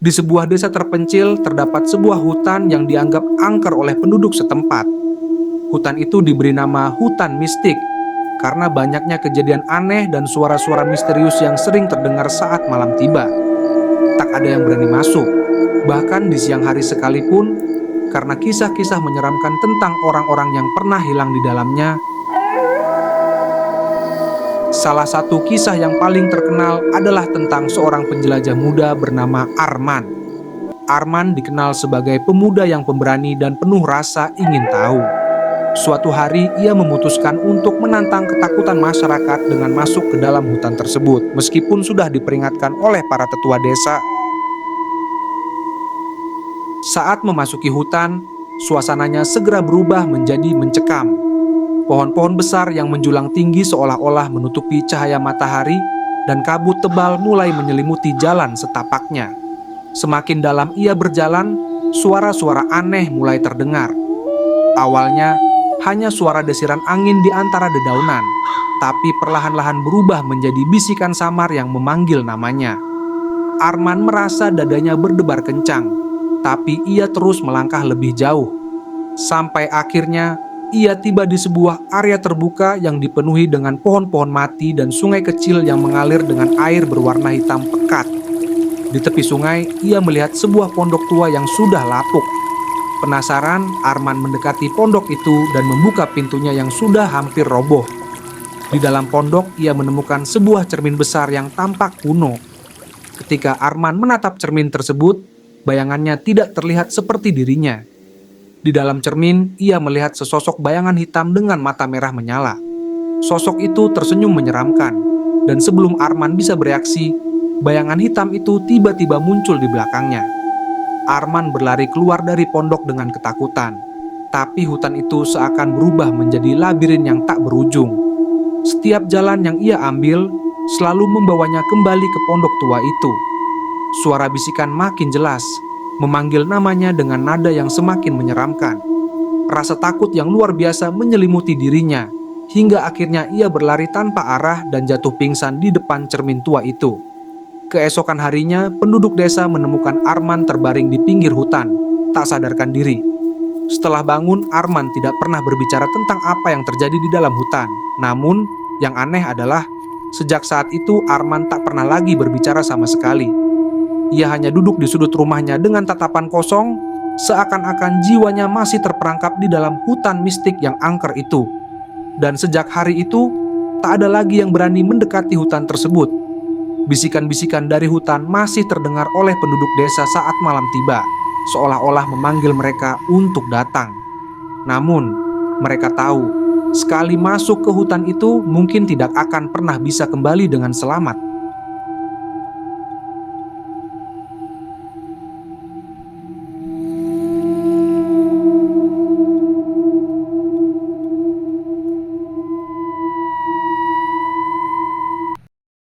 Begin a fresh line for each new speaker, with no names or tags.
Di sebuah desa terpencil terdapat sebuah hutan yang dianggap angker oleh penduduk setempat. Hutan itu diberi nama hutan mistik karena banyaknya kejadian aneh dan suara-suara misterius yang sering terdengar saat malam tiba. Tak ada yang berani masuk, bahkan di siang hari sekalipun, karena kisah-kisah menyeramkan tentang orang-orang yang pernah hilang di dalamnya. Salah satu kisah yang paling terkenal adalah tentang seorang penjelajah muda bernama Arman. Arman dikenal sebagai pemuda yang pemberani dan penuh rasa ingin tahu. Suatu hari ia memutuskan untuk menantang ketakutan masyarakat dengan masuk ke dalam hutan tersebut, meskipun sudah diperingatkan oleh para tetua desa. Saat memasuki hutan, suasananya segera berubah menjadi mencekam. Pohon-pohon besar yang menjulang tinggi seolah-olah menutupi cahaya matahari, dan kabut tebal mulai menyelimuti jalan setapaknya. Semakin dalam ia berjalan, suara-suara aneh mulai terdengar. Awalnya, hanya suara desiran angin di antara dedaunan, tapi perlahan-lahan berubah menjadi bisikan samar yang memanggil namanya. Arman merasa dadanya berdebar kencang, tapi ia terus melangkah lebih jauh. Sampai akhirnya, ia tiba di sebuah area terbuka yang dipenuhi dengan pohon-pohon mati dan sungai kecil yang mengalir dengan air berwarna hitam pekat. Di tepi sungai, ia melihat sebuah pondok tua yang sudah lapuk. Penasaran, Arman mendekati pondok itu dan membuka pintunya yang sudah hampir roboh. Di dalam pondok, ia menemukan sebuah cermin besar yang tampak kuno. Ketika Arman menatap cermin tersebut, bayangannya tidak terlihat seperti dirinya. Di dalam cermin, ia melihat sesosok bayangan hitam dengan mata merah menyala. Sosok itu tersenyum menyeramkan, dan sebelum Arman bisa bereaksi, bayangan hitam itu tiba-tiba muncul di belakangnya. Arman berlari keluar dari pondok dengan ketakutan, tapi hutan itu seakan berubah menjadi labirin yang tak berujung. Setiap jalan yang ia ambil selalu membawanya kembali ke pondok tua itu. Suara bisikan makin jelas, memanggil namanya dengan nada yang semakin menyeramkan. Rasa takut yang luar biasa menyelimuti dirinya, hingga akhirnya ia berlari tanpa arah dan jatuh pingsan di depan cermin tua itu. Keesokan harinya, penduduk desa menemukan Arman terbaring di pinggir hutan, tak sadarkan diri. Setelah bangun, Arman tidak pernah berbicara tentang apa yang terjadi di dalam hutan. Namun, yang aneh adalah, sejak saat itu Arman tak pernah lagi berbicara sama sekali. Ia hanya duduk di sudut rumahnya dengan tatapan kosong, seakan-akan jiwanya masih terperangkap di dalam hutan mistik yang angker itu. Dan sejak hari itu, tak ada lagi yang berani mendekati hutan tersebut. Bisikan-bisikan dari hutan masih terdengar oleh penduduk desa saat malam tiba, seolah-olah memanggil mereka untuk datang. Namun, mereka tahu, sekali masuk ke hutan itu mungkin tidak akan pernah bisa kembali dengan selamat.